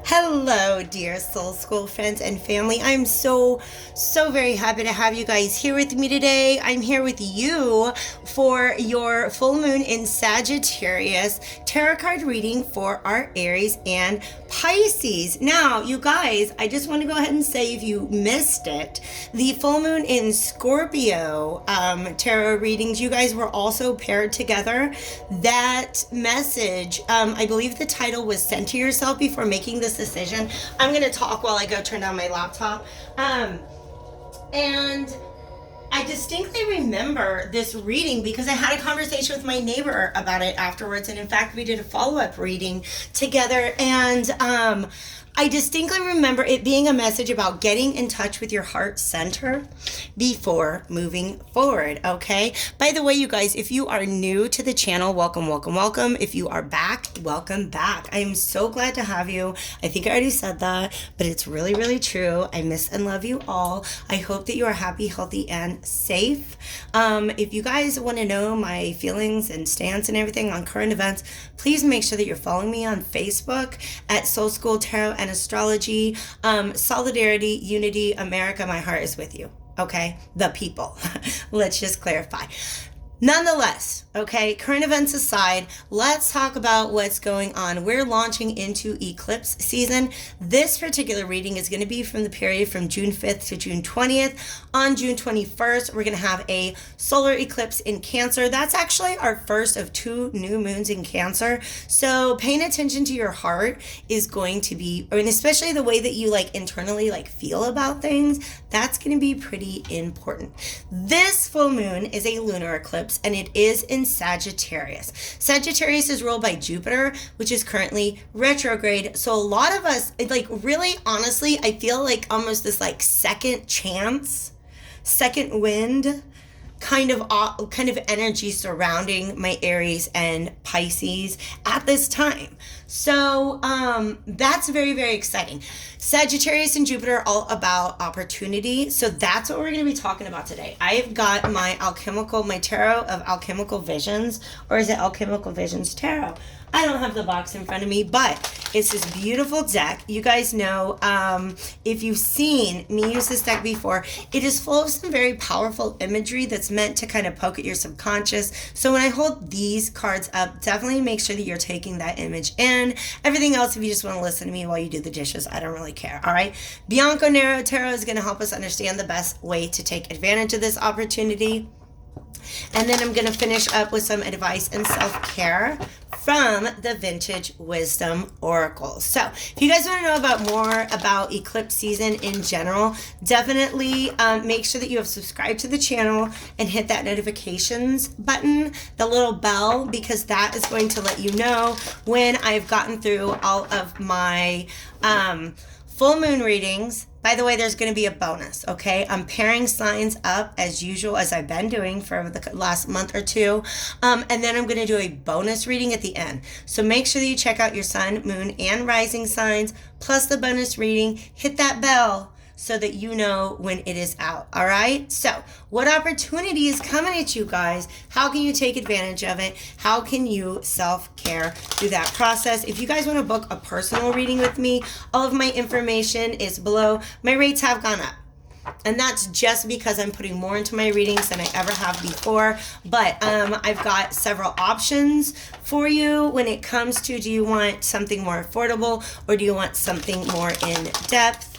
Hello, dear Soul School friends and family. I'm so very happy to have you guys here with me today. I'm here with you for your full moon in Sagittarius tarot card reading for our Aries and Pisces. Now, you guys, I just want to go ahead and say if you missed it, the full moon in Scorpio tarot readings, you guys were also paired together. That message, I believe the title was Center Yourself Before Making This Decision. I'm going to talk while I go turn down my laptop. And I distinctly remember this reading because I had a conversation with my neighbor about it afterwards. And in fact, we did a follow-up reading together. And I distinctly remember it being a message about getting in touch with your heart center before moving forward, okay? By the way, you guys, if you are new to the channel, welcome, welcome, welcome. If you are back, welcome back. I am so glad to have you. I think I already said that, but it's really, really true. I miss and love you all. I hope that you are happy, healthy, and safe. If you guys want to know my feelings and stance and everything on current events, please make sure that you're following me on Facebook at Soul School Tarot and Astrology, Solidarity, Unity, America, my heart is with you. Okay? The people. Let's just clarify. Nonetheless, okay, current events aside, let's talk about what's going on. We're launching into eclipse season. This particular reading is going to be from the period from June 5th to June 20th. On June 21st, we're going to have a solar eclipse in Cancer. That's actually our first of 2 new moons in Cancer. So paying attention to your heart is going to be, and especially the way that you like internally like feel about things, that's going to be pretty important. This full moon is a lunar eclipse, and it is in Sagittarius. Sagittarius is ruled by Jupiter, which is currently retrograde. So a lot of us, like really honestly, I feel like almost this like second chance, second wind kind of energy surrounding my Aries and Pisces at this time. So that's very, very exciting. Sagittarius and Jupiter are all about opportunity. So that's what we're going to be talking about today. I've got my tarot of alchemical visions, or is it alchemical visions tarot? I don't have the box in front of me, but it's this beautiful deck. You guys know, if you've seen me use this deck before, it is full of some very powerful imagery that's meant to kind of poke at your subconscious. So when I hold these cards up, definitely make sure that you're taking that image in. Everything else, if you just want to listen to me while you do the dishes, I don't really care, all right? Bianco Nero Tarot is going to help us understand the best way to take advantage of this opportunity. And then I'm going to finish up with some advice and self-care from the Vintage Wisdom Oracle. So if you guys want to know about more about eclipse season in general, definitely make sure that you have subscribed to the channel and hit that notifications button, the little bell, because that is going to let you know when I've gotten through all of my full moon readings. By the way, there's going to be a bonus, okay? I'm pairing signs up as usual, as I've been doing for the last month or two. And then I'm going to do a bonus reading at the end. So make sure that you check out your sun, moon, and rising signs, plus the bonus reading. Hit that bell so that you know when it is out, all right? So what opportunity is coming at you guys? How can you take advantage of it? How can you self-care through that process? If you guys want to book a personal reading with me, all of my information is below. My rates have gone up. And that's just because I'm putting more into my readings than I ever have before. But I've got several options for you when it comes to, do you want something more affordable or do you want something more in depth?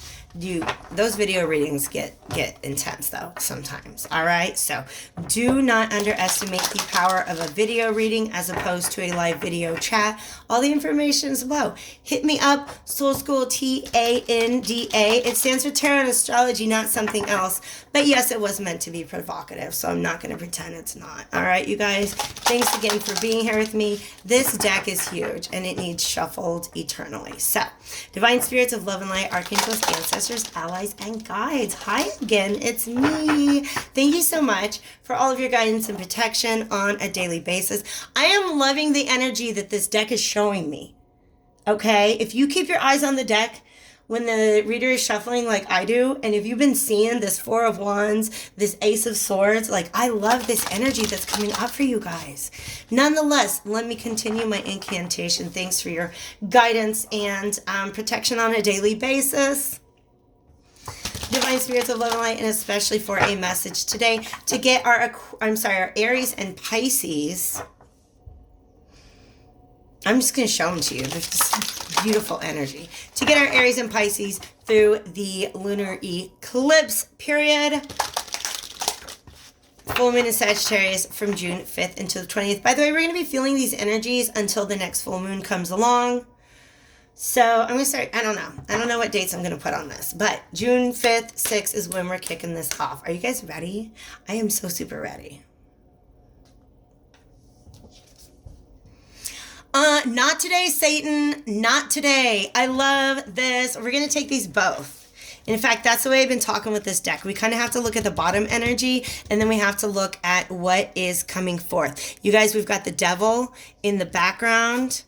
Those video readings get intense though sometimes, all right? So do not underestimate the power of a video reading as opposed to a live video chat. All the information is below. Hit me up, Soul School TANDA. It stands for Tarot and Astrology, not something else. But yes, it was meant to be provocative, so I'm not going to pretend it's not. All right, you guys, thanks again for being here with me. This deck is huge, and it needs shuffled eternally. So, divine spirits of love and light, archangels, ancestors, allies, and guides. Hi again, it's me. Thank you so much for all of your guidance and protection on a daily basis. I am loving the energy that this deck is showing me. Okay, if you keep your eyes on the deck, when the reader is shuffling like I do, and if you've been seeing this Four of Wands, this Ace of Swords, like I love this energy that's coming up for you guys. Nonetheless, let me continue my incantation. Thanks for your guidance and protection on a daily basis. Divine spirits of love and light, and especially for a message today to get our Aries and Pisces. I'm just going to show them to you. There's this beautiful energy. To get our Aries and Pisces through the lunar eclipse period. Full moon in Sagittarius from June 5th until the 20th. By the way, we're going to be feeling these energies until the next full moon comes along. So I'm going to start, I don't know what dates I'm going to put on this. But June 5th, 6th is when we're kicking this off. Are you guys ready? I am so super ready. Not today, Satan. Not today. I love this. We're going to take these both. In fact, that's the way I've been talking with this deck. We kind of have to look at the bottom energy, and then we have to look at what is coming forth. You guys, we've got the devil in the background.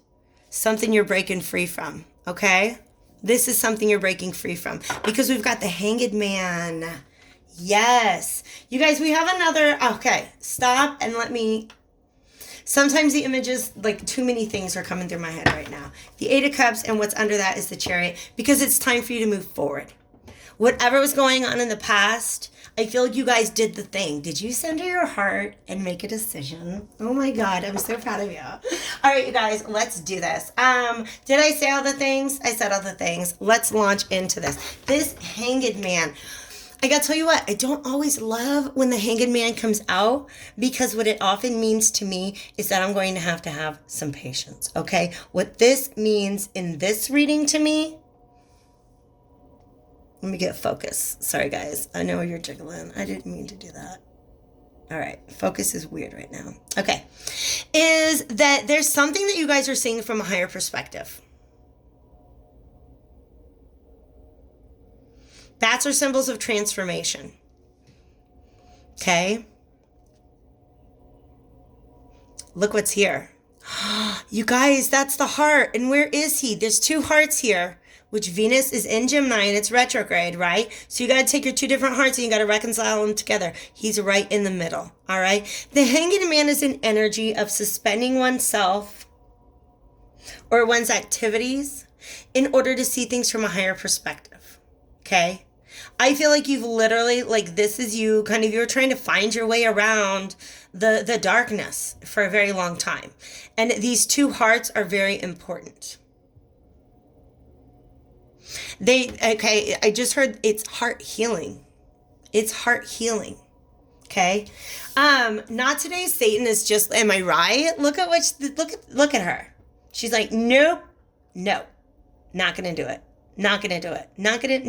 Something you're breaking free from, okay? This is something you're breaking free from. Because we've got the Hanged Man. Yes. You guys, we have another... Okay, stop and let me... Sometimes the images, like too many things are coming through my head right now. The Eight of Cups, and what's under that is the Chariot, because it's time for you to move forward. Whatever was going on in the past, I feel like you guys did the thing. Did you center your heart and make a decision? Oh my God, I'm so proud of you. All right, you guys, let's do this. Did I say all the things? I said all the things. Let's launch into this. This Hanged Man. I gotta tell you what, I don't always love when the Hanged Man comes out, because what it often means to me is that I'm going to have some patience, okay? What this means in this reading to me, let me get focus. Sorry, guys. I know you're jiggling. I didn't mean to do that. All right. Focus is weird right now. Okay. Is that there's something that you guys are seeing from a higher perspective. Bats are symbols of transformation. Okay. Look what's here. You guys, that's the heart. And where is he? There's two hearts here, which Venus is in Gemini and it's retrograde, right? So you got to take your two different hearts and you got to reconcile them together. He's right in the middle, all right? The Hanged Man is an energy of suspending oneself or one's activities in order to see things from a higher perspective, okay? I feel like you've literally, like this is you, kind of, you're trying to find your way around the darkness for a very long time. And these two hearts are very important. I just heard it's heart healing. It's heart healing. Okay. Not today, Satan is just, am I right? Look at her. She's like, nope, no, not going to do it. Not going to do it.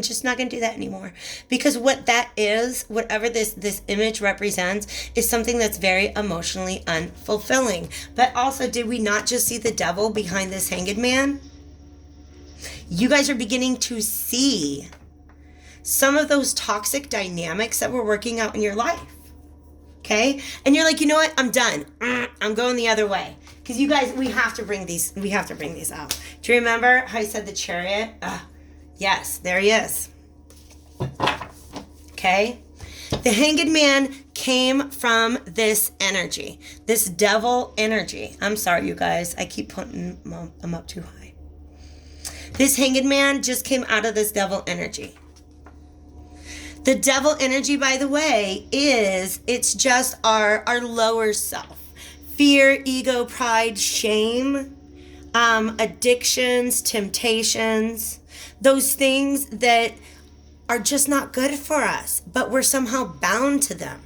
Just not going to do that anymore. Because what that is, whatever this image represents, is something that's very emotionally unfulfilling. But also, did we not just see the devil behind this Hanged Man? You guys are beginning to see some of those toxic dynamics that were working out in your life. Okay? And you're like, you know what? I'm done. I'm going the other way. Because you guys, we have to bring these out. Do you remember how I said the Chariot? Yes, there he is. Okay? The Hanged Man came from this energy, this devil energy. I'm sorry, you guys. I keep putting them up too high. This Hanged Man just came out of this devil energy. The devil energy, by the way, it's just our lower self. Fear, ego, pride, shame, addictions, temptations, those things that are just not good for us, but we're somehow bound to them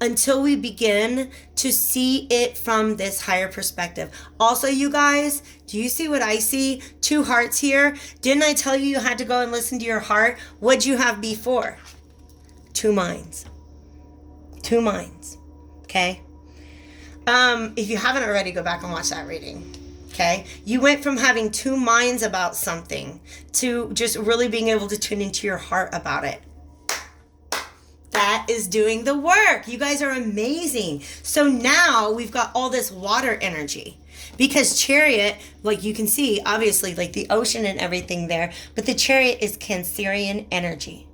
until we begin to see it from this higher perspective. Also, you guys, do you see what I see? Two hearts here. Didn't I tell you had to go and listen to your heart? What'd you have before? Two minds. Two minds. Okay? If you haven't already, go back and watch that reading. Okay? You went from having two minds about something to just really being able to tune into your heart about it. That is doing the work. You guys are amazing. So now we've got all this water energy. Because Chariot, like you can see, obviously, like the ocean and everything there, but the Chariot is Cancerian energy.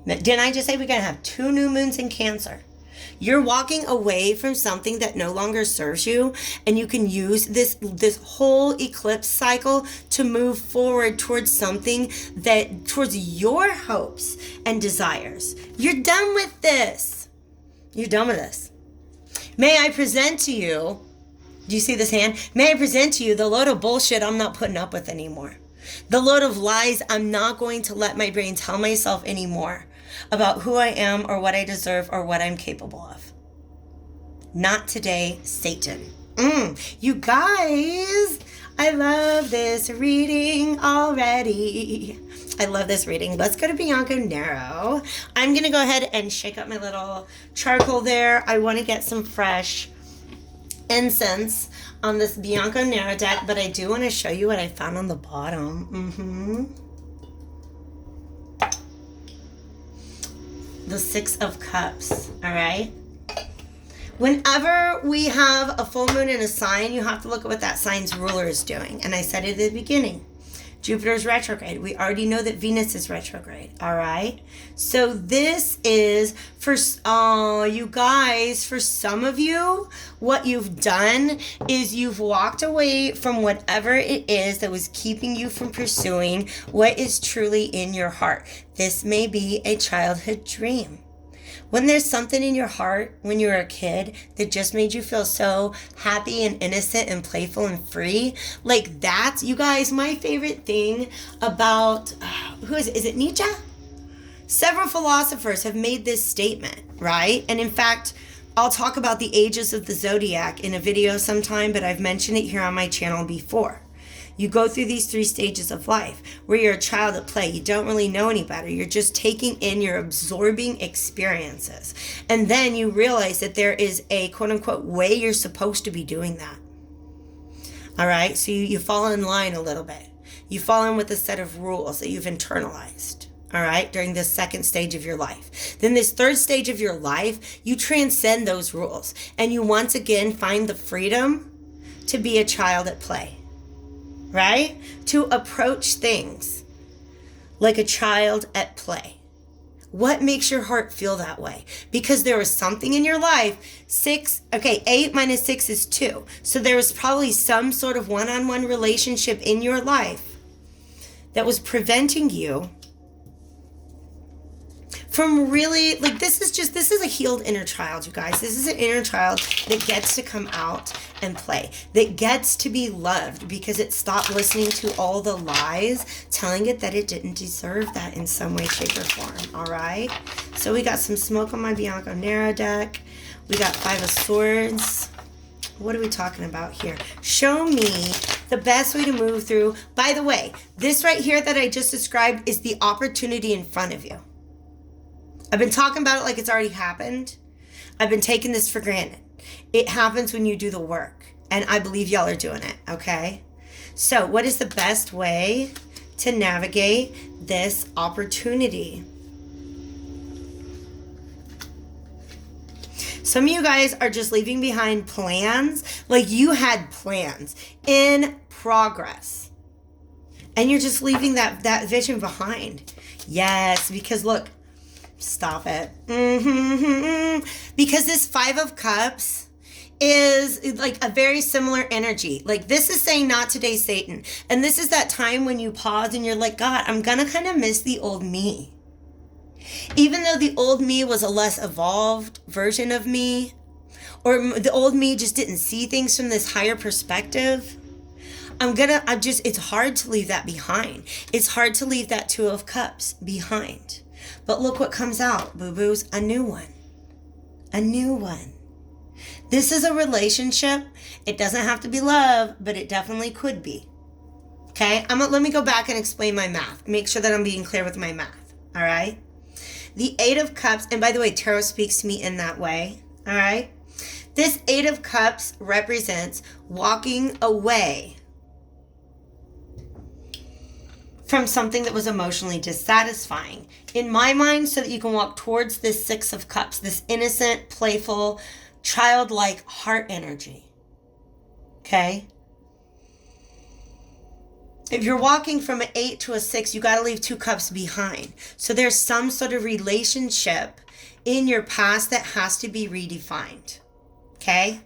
Didn't I just say we're going to have 2 new moons in Cancer? You're walking away from something that no longer serves you, and you can use this whole eclipse cycle to move forward towards something towards your hopes and desires. You're done with this. You're done with this. May I present to you, do you see this hand? May I present to you the load of bullshit I'm not putting up with anymore. The load of lies I'm not going to let my brain tell myself anymore about who I am or what I deserve or what I'm capable of. Not today, Satan. You guys, I love this reading already. I love this reading. Let's go to Bianco Nero. I'm going to go ahead and shake up my little charcoal there. I want to get some fresh incense on this Bianco Nero deck, but I do want to show you what I found on the bottom. The 6 of Cups, all right? Whenever we have a full moon in a sign, you have to look at what that sign's ruler is doing. And I said it at the beginning. Jupiter's retrograde. We already know that Venus is retrograde, all right? So this is, for you guys, for some of you, what you've done is you've walked away from whatever it is that was keeping you from pursuing what is truly in your heart. This may be a childhood dream. When there's something in your heart when you were a kid that just made you feel so happy and innocent and playful and free, like that's, you guys, my favorite thing about, is it Nietzsche? Several philosophers have made this statement, right? And in fact, I'll talk about the ages of the zodiac in a video sometime, but I've mentioned it here on my channel before. You go through these 3 stages of life where you're a child at play. You don't really know any better. You're just taking in, you're absorbing experiences. And then you realize that there is a quote unquote way you're supposed to be doing that. All right. So you fall in line a little bit. You fall in with a set of rules that you've internalized. All right. During this 2nd stage of your life. Then this 3rd stage of your life, you transcend those rules and you once again find the freedom to be a child at play. Right? To approach things like a child at play. What makes your heart feel that way? Because there was something in your life. 8 minus 6 is 2. So there was probably some sort of one-on-one relationship in your life that was preventing you from really, like, this is a healed inner child, you guys. This is an inner child that gets to come out and play, that gets to be loved because it stopped listening to all the lies telling it that it didn't deserve that in some way, shape, or form. All right. So we got some smoke on my Bianco Nero deck. We got 5 of Swords. What are we talking about here? Show me the best way to move through. By the way, this right here that I just described is the opportunity in front of you. I've been talking about it like it's already happened. I've been taking this for granted. It happens when you do the work. And I believe y'all are doing it, okay? So what is the best way to navigate this opportunity? Some of you guys are just leaving behind plans. Like you had plans in progress. And you're just leaving that vision behind. Yes, because look, stop it. Because this 5 of Cups is like a very similar energy. Like this is saying not today, Satan. And this is that time when you pause and you're like, God, I'm going to kind of miss the old me. Even though the old me was a less evolved version of me, or the old me just didn't see things from this higher perspective, it's hard to leave that behind. It's hard to leave that 2 of Cups behind. But look what comes out, boo-boos. A new one. A new one. This is a relationship. It doesn't have to be love, but it definitely could be. Okay? Let me go back and explain my math. Make sure that I'm being clear with my math. All right? The 8 of Cups, and by the way, Tarot speaks to me in that way. All right? This 8 of Cups represents walking away from something that was emotionally dissatisfying. In my mind, so that you can walk towards this 6 of Cups, this innocent, playful, childlike heart energy. Okay? If you're walking from an 8 to a 6, you got to leave 2 cups behind. So there's some sort of relationship in your past that has to be redefined. Okay?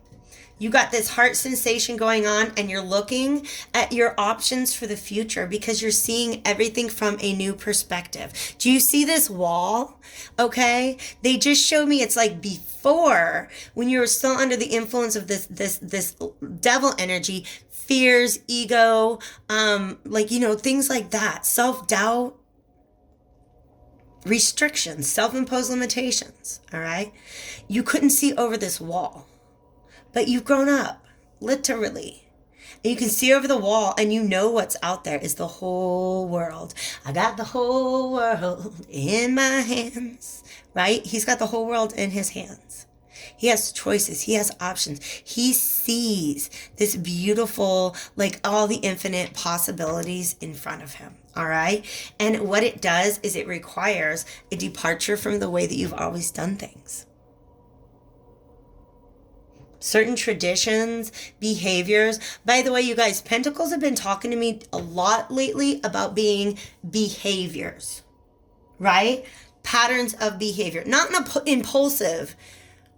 You got this heart sensation going on, and you're looking at your options for the future because you're seeing everything from a new perspective. Do you see this wall? Okay? They just showed me it's like before, when you were still under the influence of this devil energy, fears, ego, things like that, self-doubt, restrictions, self-imposed limitations. All right? You couldn't see over this wall. But you've grown up, literally. And you can see over the wall, and you know what's out there is the whole world. I got the whole world in my hands, right? He's got the whole world in his hands. He has choices. He has options. He sees this beautiful, like all the infinite possibilities in front of him. All right. And what it does is it requires a departure from the way that you've always done things. Certain traditions, behaviors. By the way, you guys, Pentacles have been talking to me a lot lately about being behaviors, right? Patterns of behavior, not an impulsive,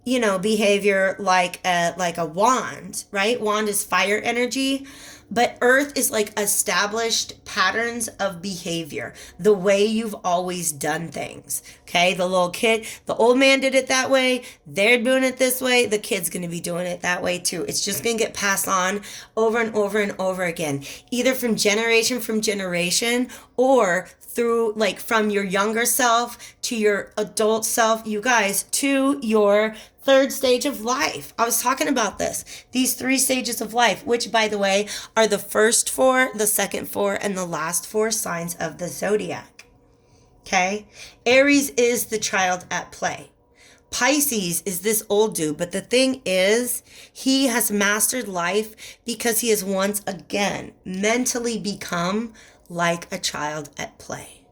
behavior like a wand, right? Wand is fire energy, but earth is like established patterns of behavior, the way you've always done things. Okay, the little kid, the old man did it that way, they're doing it this way, the kid's going to be doing it that way too. It's just going to get passed on over and over and over again, either from generation or through, like, from your younger self to your adult self, you guys, to your third stage of life. I was talking about this. These 3 stages of life, which, by the way, are the first 4, the second 4, and the last 4 signs of the zodiac. Okay? Aries is the child at play. Pisces is this old dude, but the thing is, he has mastered life because he has once again mentally become like a child at play.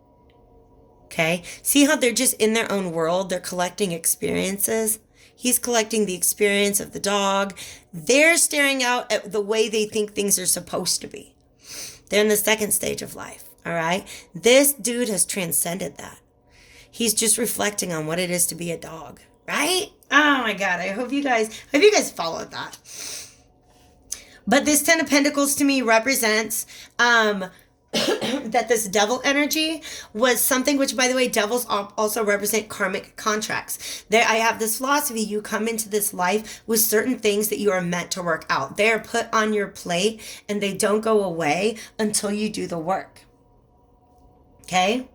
Okay? See how they're just in their own world? They're collecting experiences. He's collecting the experience of the dog. They're staring out at the way they think things are supposed to be. They're in the second stage of life. All right? This dude has transcended that. He's just reflecting on what it is to be a dog. Right? Oh my God. I hope you guys followed that. But this 10 of Pentacles to me represents that this devil energy was something which, by the way, devils also represent karmic contracts. I have this philosophy. You come into this life with certain things that you are meant to work out. They're put on your plate and they don't go away until you do the work. Okay?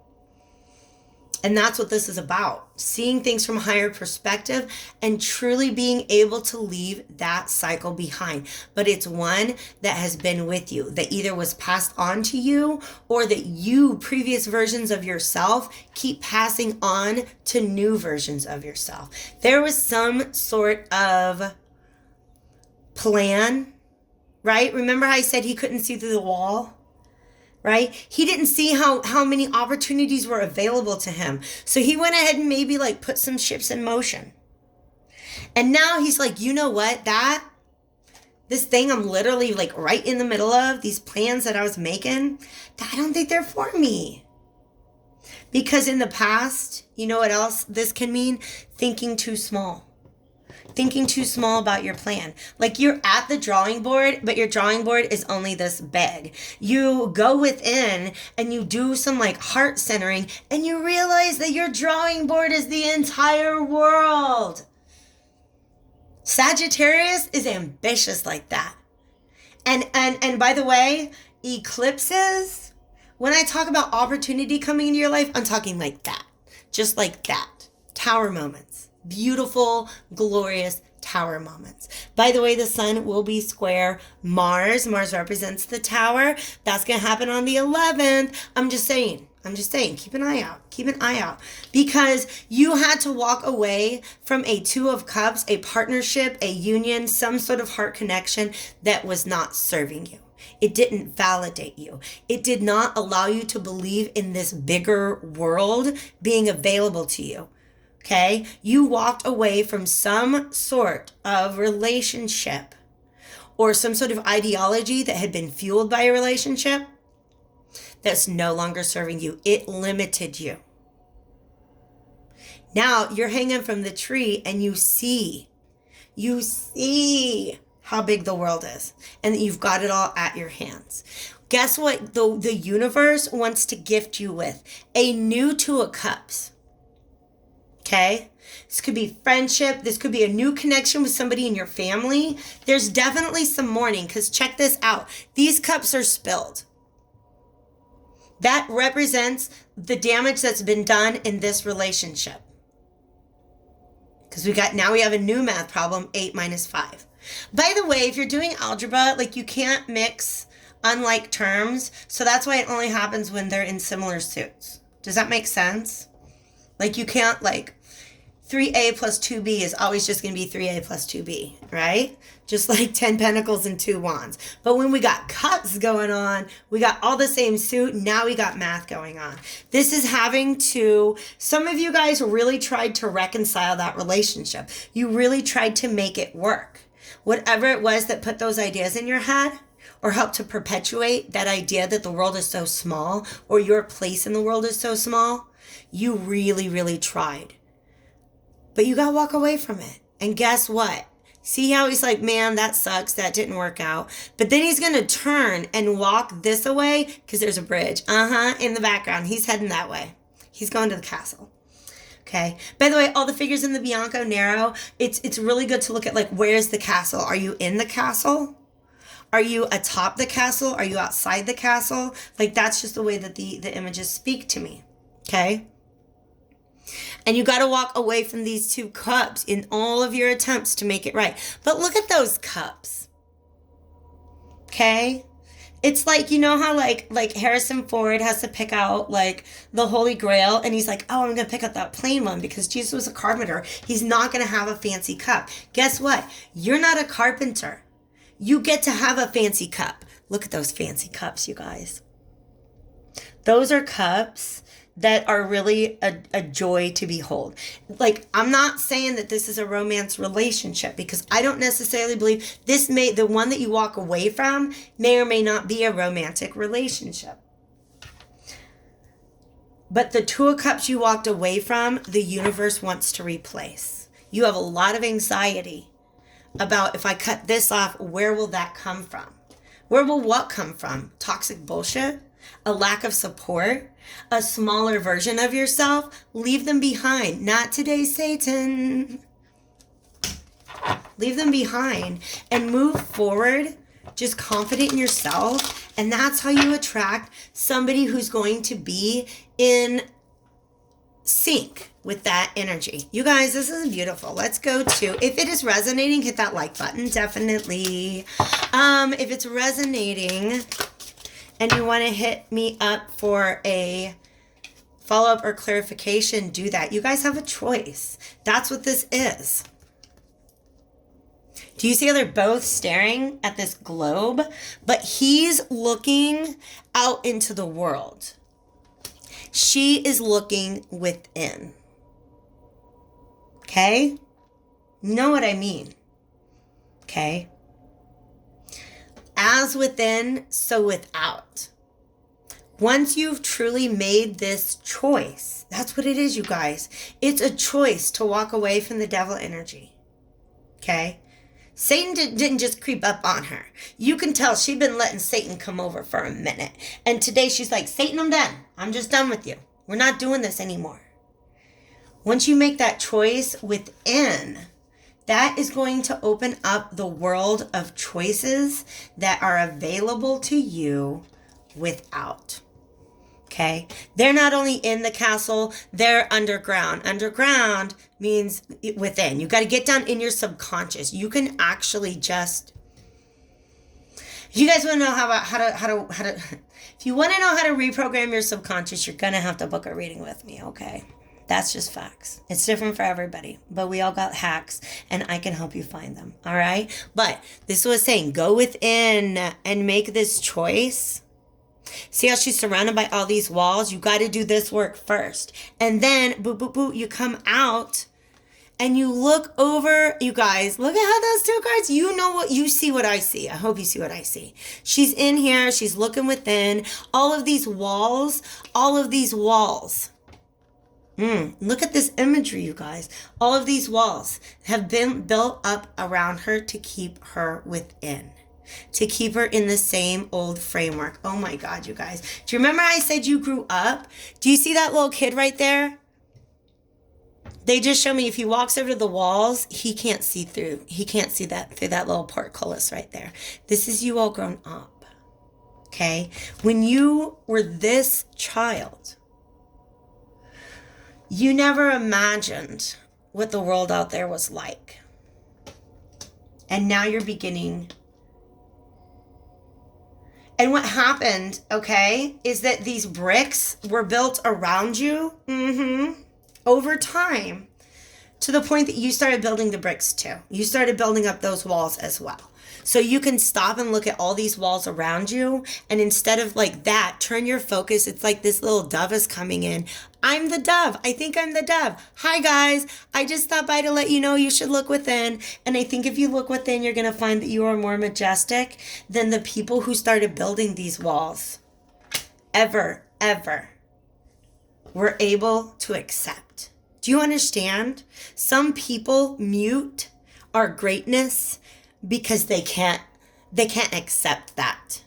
And that's what this is about. Seeing things from a higher perspective and truly being able to leave that cycle behind. But it's one that has been with you, that either was passed on to you or that you, previous versions of yourself, keep passing on to new versions of yourself. There was some sort of plan, right? Remember how I said he couldn't see through the wall? Right? He didn't see how many opportunities were available to him. So he went ahead and maybe like put some ships in motion. And now he's like, you know what? This thing I'm literally like right in the middle of, these plans that I was making, I don't think they're for me. Because in the past, you know what else this can mean? Thinking too small. Thinking too small about your plan. Like you're at the drawing board, but your drawing board is only this big. You go within and you do some like heart centering and you realize that your drawing board is the entire world. Sagittarius is ambitious like that. And by the way, eclipses, when I talk about opportunity coming into your life, I'm talking like that. Just like that. Tower moments. Beautiful, glorious tower moments. By the way, the sun will be square Mars. Mars represents the tower. That's going to happen on the 11th. I'm just saying. Keep an eye out. Because you had to walk away from a 2 of Cups, a partnership, a union, some sort of heart connection that was not serving you. It didn't validate you. It did not allow you to believe in this bigger world being available to you. Okay, you walked away from some sort of relationship or some sort of ideology that had been fueled by a relationship that's no longer serving you. It limited you. Now you're hanging from the tree and you see how big the world is and that you've got it all at your hands. Guess what the universe wants to gift you with? A new Two of Cups. Okay? This could be friendship. This could be a new connection with somebody in your family. There's definitely some mourning, because check this out. These cups are spilled. That represents the damage that's been done in this relationship. Because now we have a new math problem, 8 minus 5. By the way, if you're doing algebra, like, you can't mix unlike terms. So that's why it only happens when they're in similar suits. Does that make sense? Like, you can't, like, 3A plus 2B is always just going to be 3A plus 2B, right? Just like 10 pentacles and 2 wands. But when we got cups going on, we got all the same suit. Now we got math going on. This is having to, some of you guys really tried to reconcile that relationship. You really tried to make it work. Whatever it was that put those ideas in your head, or help to perpetuate that idea that the world is so small, or your place in the world is so small, you really, really tried. But you got to walk away from it. And guess what? See how he's like, man, that sucks. That didn't work out. But then he's going to turn and walk this away, because there's a bridge. In the background. He's heading that way. He's going to the castle. Okay. By the way, all the figures in the Bianco Nero, it's really good to look at, like, where's the castle? Are you in the castle? Are you atop the castle? Are you outside the castle? Like, that's just the way that the images speak to me. Okay? And you got to walk away from these 2 cups in all of your attempts to make it right. But look at those cups. Okay? It's like, you know how like Harrison Ford has to pick out, like, the Holy Grail, and he's like, oh, I'm going to pick out that plain one because Jesus was a carpenter. He's not going to have a fancy cup. Guess what? You're not a carpenter. You get to have a fancy cup. Look at those fancy cups, you guys. Those are cups that are really a joy to behold. Like, I'm not saying that this is a romance relationship, because I don't necessarily believe the one that you walk away from may or may not be a romantic relationship. But the 2 of Cups you walked away from, the universe wants to replace. You have a lot of anxiety about, if I cut this off, where will that come from? Where will what come from? Toxic bullshit? A lack of support? A smaller version of yourself? Leave them behind. Not today, Satan. Leave them behind and move forward, just confident in yourself. And that's how you attract somebody who's going to be in sync with that energy. You guys, this is beautiful. Let's go to, if it is resonating, hit that like button, definitely. If it's resonating and you want to hit me up for a follow-up or clarification, do that. You guys have a choice. That's what this is. Do you see how they're both staring at this globe? But he's looking out into the world. She is looking within. Okay? You know what I mean? Okay? As within, so without. Once you've truly made this choice, that's what it is, you guys. It's a choice to walk away from the devil energy. Okay? Satan didn't just creep up on her. You can tell she'd been letting Satan come over for a minute. And today she's like, Satan, I'm done. I'm just done with you. We're not doing this anymore. Once you make that choice within, that is going to open up the world of choices that are available to you without. Okay? They're not only in the castle, they're underground. Underground means within. You got to get down in your subconscious. You can actually just, if you guys want to know if you want to know how to reprogram your subconscious, you're going to have to book a reading with me, okay? That's just facts. It's different for everybody, but we all got hacks and I can help you find them, all right? But this was saying, go within and make this choice. See how she's surrounded by all these walls? You got to do this work first. And then, boop, boop, boop, you come out and you look over, you guys, look at how those two cards, you know what, you see what I see. I hope you see what I see. She's in here, she's looking within. All of these walls, look at this imagery, you guys. All of these walls have been built up around her to keep her within, to keep her in the same old framework. Oh my God, you guys. Do you remember I said you grew up? Do you see that little kid right there? They just show me if he walks over to the walls, he can't see through. He can't see that through that little portcullis right there. This is you all grown up. Okay? When you were this child, you never imagined what the world out there was like. And now you're beginning. And what happened, okay, is that these bricks were built around you over time, to the point that you started building the bricks too. You started building up those walls as well. So you can stop and look at all these walls around you, and instead of like that, turn your focus. It's like this little dove is coming in. I'm the dove. I think I'm the dove. Hi guys. I just stopped by to let you know you should look within. And I think if you look within, you're going to find that you are more majestic than the people who started building these walls ever were able to accept. Do you understand? Some people mute our greatness because they can't accept that.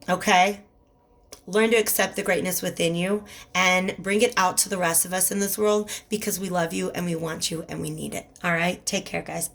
Okay? Learn to accept the greatness within you and bring it out to the rest of us in this world, because we love you and we want you and we need it. All right? Take care, guys.